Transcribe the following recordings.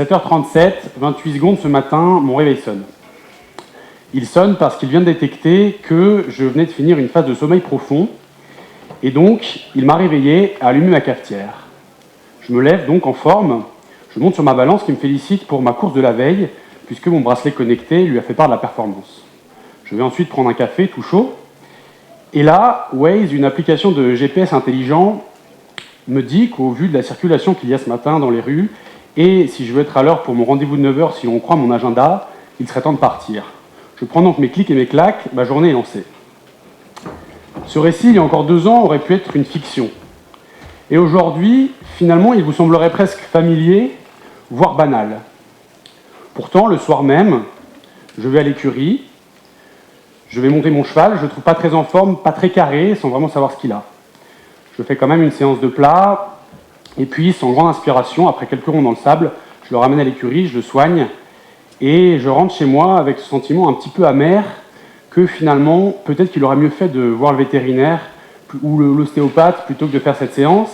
7h37, 28 secondes ce matin, mon réveil sonne. Il sonne parce qu'il vient de détecter que je venais de finir une phase de sommeil profond, et donc il m'a réveillé à allumer ma cafetière. Je me lève donc en forme, je monte sur ma balance qui me félicite pour ma course de la veille, puisque mon bracelet connecté lui a fait part de la performance. Je vais ensuite prendre un café tout chaud, et là, Waze, une application de GPS intelligent, me dit qu'au vu de la circulation qu'il y a ce matin dans les rues, et si je veux être à l'heure pour mon rendez-vous de 9h, si on croit mon agenda, il serait temps de partir. Je prends donc mes clics et mes claques, ma journée est lancée. Ce récit, il y a encore 2 ans, aurait pu être une fiction. Et aujourd'hui, finalement, il vous semblerait presque familier, voire banal. Pourtant, le soir même, je vais à l'écurie, je vais monter mon cheval, je ne le trouve pas très en forme, pas très carré, sans vraiment savoir ce qu'il a. Je fais quand même une séance de plat, et puis, sans grande inspiration, après quelques ronds dans le sable, je le ramène à l'écurie, je le soigne, et je rentre chez moi avec ce sentiment un petit peu amer que finalement, peut-être qu'il aurait mieux fait de voir le vétérinaire ou l'ostéopathe plutôt que de faire cette séance,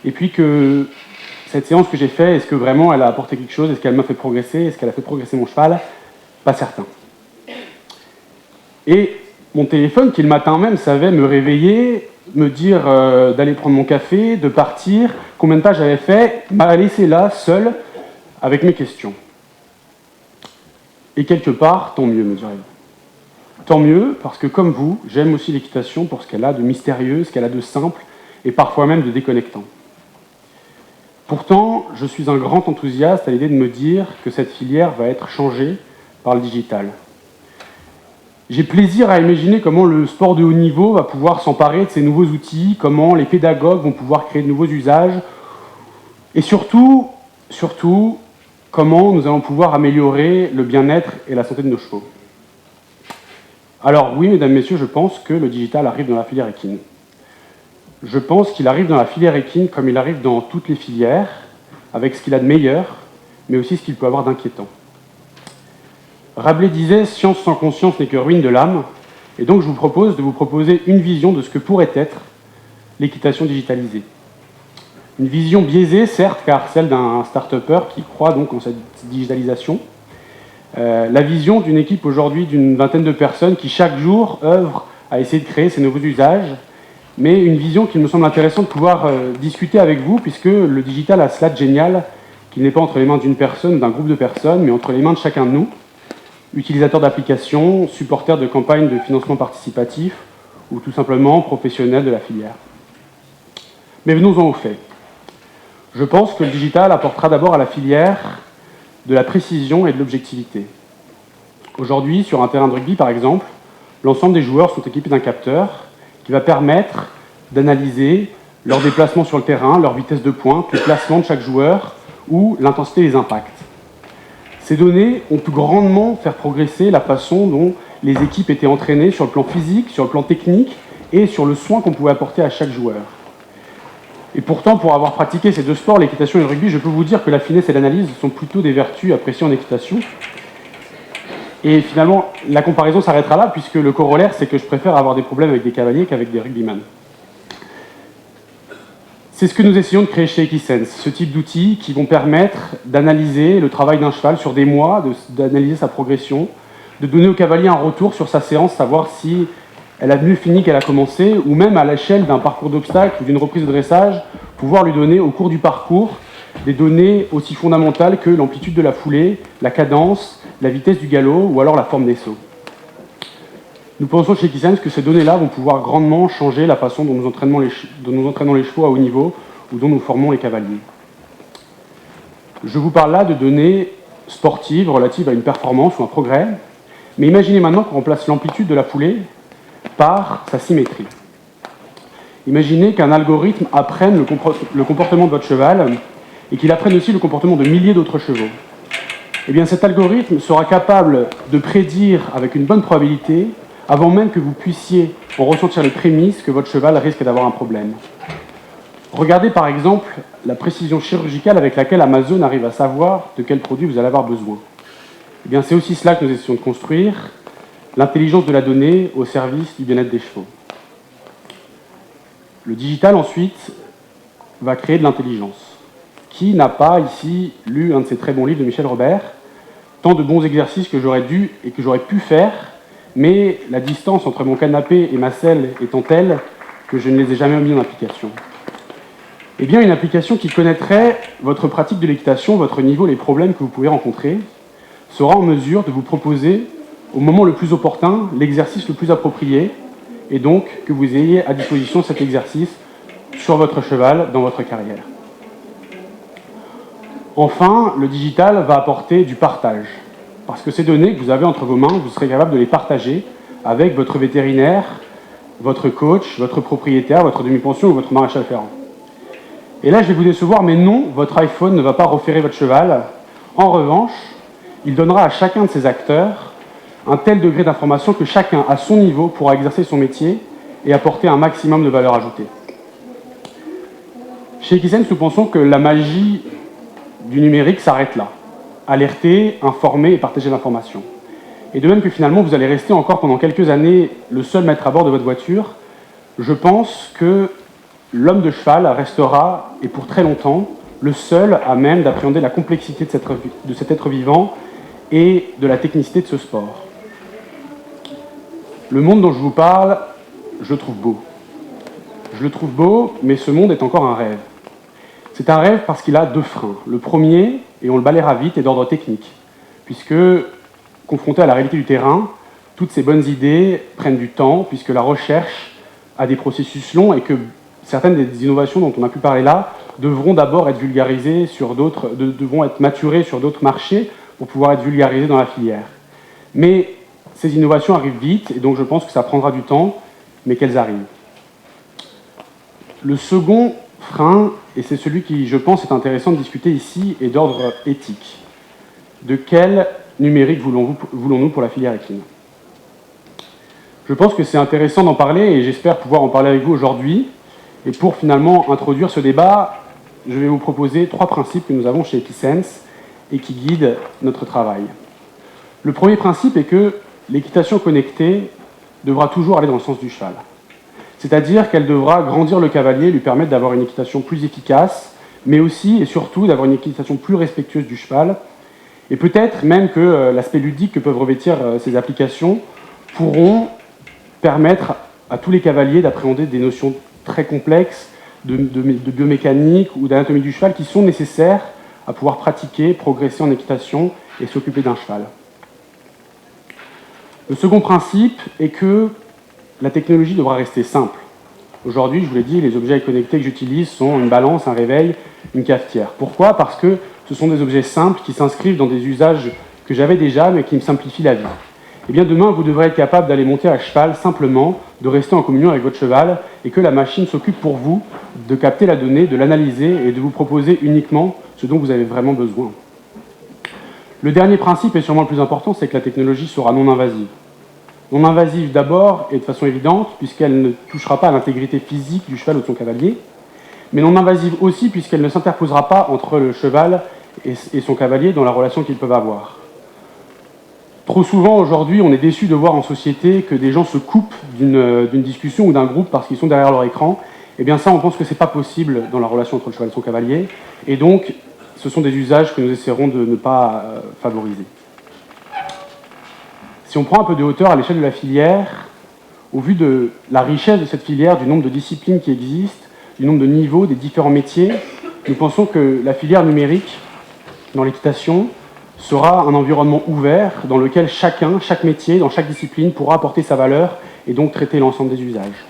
et puis que cette séance que j'ai faite, est-ce que vraiment elle a apporté quelque chose? Est-ce qu'elle m'a fait progresser? Est-ce qu'elle a fait progresser mon cheval? Pas certain. Et mon téléphone, qui le matin même savait me réveiller, me dire d'aller prendre mon café, de partir, combien de pas j'avais fait, m'a laissé là, seul, avec mes questions. Et quelque part, tant mieux, me direz-vous. Tant mieux, parce que comme vous, j'aime aussi l'équitation pour ce qu'elle a de mystérieux, ce qu'elle a de simple, et parfois même de déconnectant. Pourtant, je suis un grand enthousiaste à l'idée de me dire que cette filière va être changée par le digital. J'ai plaisir à imaginer comment le sport de haut niveau va pouvoir s'emparer de ces nouveaux outils, comment les pédagogues vont pouvoir créer de nouveaux usages, et surtout, comment nous allons pouvoir améliorer le bien-être et la santé de nos chevaux. Alors oui, mesdames, messieurs, je pense que le digital arrive dans la filière équine. Je pense qu'il arrive dans la filière équine comme il arrive dans toutes les filières, avec ce qu'il a de meilleur, mais aussi ce qu'il peut avoir d'inquiétant. Rabelais disait « Science sans conscience n'est que ruine de l'âme », et donc je vous propose de vous proposer une vision de ce que pourrait être l'équitation digitalisée. Une vision biaisée, certes, car celle d'un start-upper qui croit donc en cette digitalisation. La vision d'une équipe aujourd'hui d'une vingtaine de personnes qui chaque jour œuvrent à essayer de créer ces nouveaux usages, mais une vision qu'il me semble intéressant de pouvoir discuter avec vous, puisque le digital a cela de génial, qu'il n'est pas entre les mains d'une personne, d'un groupe de personnes, mais entre les mains de chacun de nous, utilisateurs d'applications, supporters de campagnes de financement participatif, ou tout simplement professionnels de la filière. Mais venons-en aux faits. Je pense que le digital apportera d'abord à la filière de la précision et de l'objectivité. Aujourd'hui, sur un terrain de rugby par exemple, l'ensemble des joueurs sont équipés d'un capteur qui va permettre d'analyser leur déplacement sur le terrain, leur vitesse de pointe, le placement de chaque joueur ou l'intensité des impacts. Ces données ont pu grandement faire progresser la façon dont les équipes étaient entraînées sur le plan physique, sur le plan technique et sur le soin qu'on pouvait apporter à chaque joueur. Et pourtant, pour avoir pratiqué ces deux sports, l'équitation et le rugby, je peux vous dire que la finesse et l'analyse sont plutôt des vertus appréciées en équitation. Et finalement, la comparaison s'arrêtera là, puisque le corollaire, c'est que je préfère avoir des problèmes avec des cavaliers qu'avec des rugbyman. C'est ce que nous essayons de créer chez Equisense, ce type d'outils qui vont permettre d'analyser le travail d'un cheval sur des mois, d'analyser sa progression, de donner au cavalier un retour sur sa séance, savoir si elle a mieux fini qu'elle a commencé, ou même à l'échelle d'un parcours d'obstacles ou d'une reprise de dressage, pouvoir lui donner au cours du parcours des données aussi fondamentales que l'amplitude de la foulée, la cadence, la vitesse du galop ou alors la forme des sauts. Nous pensons chez Equisense que ces données-là vont pouvoir grandement changer la façon dont nous entraînons les chevaux à haut niveau ou dont nous formons les cavaliers. Je vous parle là de données sportives relatives à une performance ou un progrès, mais imaginez maintenant qu'on remplace l'amplitude de la foulée par sa symétrie. Imaginez qu'un algorithme apprenne le comportement de votre cheval et qu'il apprenne aussi le comportement de milliers d'autres chevaux. Eh bien, cet algorithme sera capable de prédire avec une bonne probabilité, avant même que vous puissiez en ressentir les prémices, que votre cheval risque d'avoir un problème. Regardez par exemple la précision chirurgicale avec laquelle Amazon arrive à savoir de quel produit vous allez avoir besoin. Eh bien, c'est aussi cela que nous essayons de construire, l'intelligence de la donnée au service du bien-être des chevaux. Le digital, ensuite, va créer de l'intelligence, Qui n'a pas ici lu un de ces très bons livres de Michel Robert? Tant de bons exercices que j'aurais dû et que j'aurais pu faire, mais la distance entre mon canapé et ma selle étant telle que je ne les ai jamais mis en application. Eh bien, une application qui connaîtrait votre pratique de l'équitation, votre niveau, les problèmes que vous pouvez rencontrer, sera en mesure de vous proposer, au moment le plus opportun, l'exercice le plus approprié, et donc que vous ayez à disposition cet exercice sur votre cheval dans votre carrière. Enfin, le digital va apporter du partage, parce que ces données que vous avez entre vos mains, vous serez capable de les partager avec votre vétérinaire, votre coach, votre propriétaire, votre demi-pension ou votre maréchal ferrant. Et là, je vais vous décevoir, mais non, votre iPhone ne va pas referrer votre cheval. En revanche, il donnera à chacun de ces acteurs un tel degré d'information que chacun, à son niveau, pourra exercer son métier et apporter un maximum de valeur ajoutée. Chez Equisens, nous pensons que la magie du numérique s'arrête là. Alerter, informer et partager l'information. Et de même que finalement, vous allez rester encore pendant quelques années le seul maître à bord de votre voiture, je pense que l'homme de cheval restera, et pour très longtemps, le seul à même d'appréhender la complexité de cet être vivant et de la technicité de ce sport. Le monde dont je vous parle, je le trouve beau. Je le trouve beau, mais ce monde est encore un rêve. C'est un rêve parce qu'il a deux freins. Le premier, et on le balayera vite, est d'ordre technique, puisque, confronté à la réalité du terrain, toutes ces bonnes idées prennent du temps, puisque la recherche a des processus longs et que certaines des innovations dont on a pu parler là devront d'abord être vulgarisées sur d'autres, devront être maturées sur d'autres marchés pour pouvoir être vulgarisées dans la filière. Mais ces innovations arrivent vite, et donc je pense que ça prendra du temps, mais qu'elles arrivent. Le second frein, et c'est celui qui, je pense, est intéressant de discuter ici, est d'ordre éthique. De quel numérique voulons-nous pour la filière équine? Je pense que c'est intéressant d'en parler, et j'espère pouvoir en parler avec vous aujourd'hui. Et pour finalement introduire ce débat, je vais vous proposer 3 principes que nous avons chez Equisens et qui guident notre travail. Le premier principe est que l'équitation connectée devra toujours aller dans le sens du cheval. C'est-à-dire qu'elle devra grandir le cavalier, lui permettre d'avoir une équitation plus efficace, mais aussi et surtout d'avoir une équitation plus respectueuse du cheval. Et peut-être même que l'aspect ludique que peuvent revêtir ces applications pourront permettre à tous les cavaliers d'appréhender des notions très complexes de biomécanique ou d'anatomie du cheval qui sont nécessaires à pouvoir pratiquer, progresser en équitation et s'occuper d'un cheval. Le second principe est que la technologie devra rester simple. Aujourd'hui, je vous l'ai dit, les objets connectés que j'utilise sont une balance, un réveil, une cafetière. Pourquoi? Parce que ce sont des objets simples qui s'inscrivent dans des usages que j'avais déjà, mais qui me simplifient la vie. Eh bien, demain, vous devrez être capable d'aller monter à cheval simplement, de rester en communion avec votre cheval, et que la machine s'occupe pour vous de capter la donnée, de l'analyser et de vous proposer uniquement ce dont vous avez vraiment besoin. Le dernier principe, et sûrement le plus important, c'est que la technologie sera non invasive. Non invasive d'abord et de façon évidente, puisqu'elle ne touchera pas à l'intégrité physique du cheval ou de son cavalier, mais non invasive aussi puisqu'elle ne s'interposera pas entre le cheval et son cavalier dans la relation qu'ils peuvent avoir. Trop souvent aujourd'hui, on est déçu de voir en société que des gens se coupent d'une discussion ou d'un groupe parce qu'ils sont derrière leur écran. Eh bien ça, on pense que ce n'est pas possible dans la relation entre le cheval et son cavalier, et donc ce sont des usages que nous essaierons de ne pas favoriser. Si on prend un peu de hauteur à l'échelle de la filière, au vu de la richesse de cette filière, du nombre de disciplines qui existent, du nombre de niveaux, des différents métiers, nous pensons que la filière numérique dans l'équitation sera un environnement ouvert dans lequel chaque métier, dans chaque discipline, pourra apporter sa valeur et donc traiter l'ensemble des usages.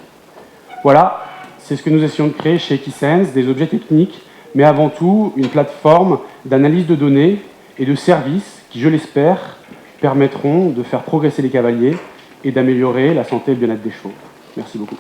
Voilà, c'est ce que nous essayons de créer chez Equisens, des objets techniques, mais avant tout une plateforme d'analyse de données et de services qui, je l'espère, permettront de faire progresser les cavaliers et d'améliorer la santé et le bien-être des chevaux. Merci beaucoup.